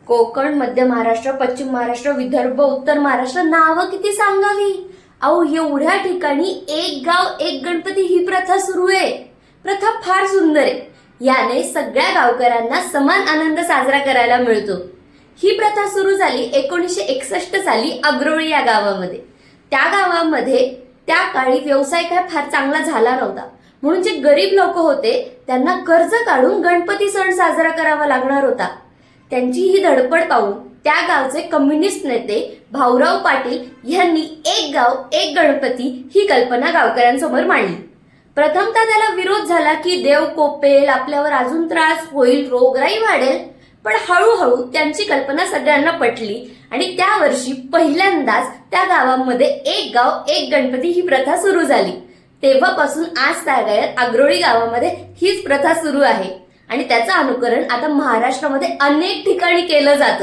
कोकण, मध्य महाराष्ट्र, पश्चिम महाराष्ट्र, विदर्भ, उत्तर महाराष्ट्र, नावं किती सांगावी. अहो, एवढ्या ठिकाणी एक गाव एक गणपती ही प्रथा सुरू आहे. प्रथा फार सुंदर आहे. याने सगळ्या गावकऱ्यांना समान आनंद साजरा करायला मिळतो. ही प्रथा सुरू झाली 1961 साली अग्रोळी या गावामध्ये. त्या गावामध्ये त्या काळी व्यवसाय काय फार चांगला झाला नव्हता, म्हणून जे गरीब लोक होते त्यांना कर्ज काढून गणपती सण साजरा करावा लागणार होता. त्यांची ही धडपड पाहून त्या गावचे कम्युनिस्ट नेते भाऊराव पाटील यांनी एक गाव एक गणपती ही कल्पना गावकऱ्यांसमोर मांडली. प्रथमतः त्याला विरोध झाला की देव कोपेल, आपल्यावर अजून त्रास होईल, रोगराई वाढेल. पण हळूहळू त्यांची कल्पना सगळ्यांना पटली आणि त्या वर्षी पहिल्यांदाच त्या गावामध्ये एक गाव एक गणपती ही प्रथा सुरू झाली. तेव्हापासून आज तागायत अग्रोळी गावामध्ये हीच प्रथा सुरू आहे आणि त्याचं अनुकरण आता महाराष्ट्रामध्ये अनेक ठिकाणी केलं जातं.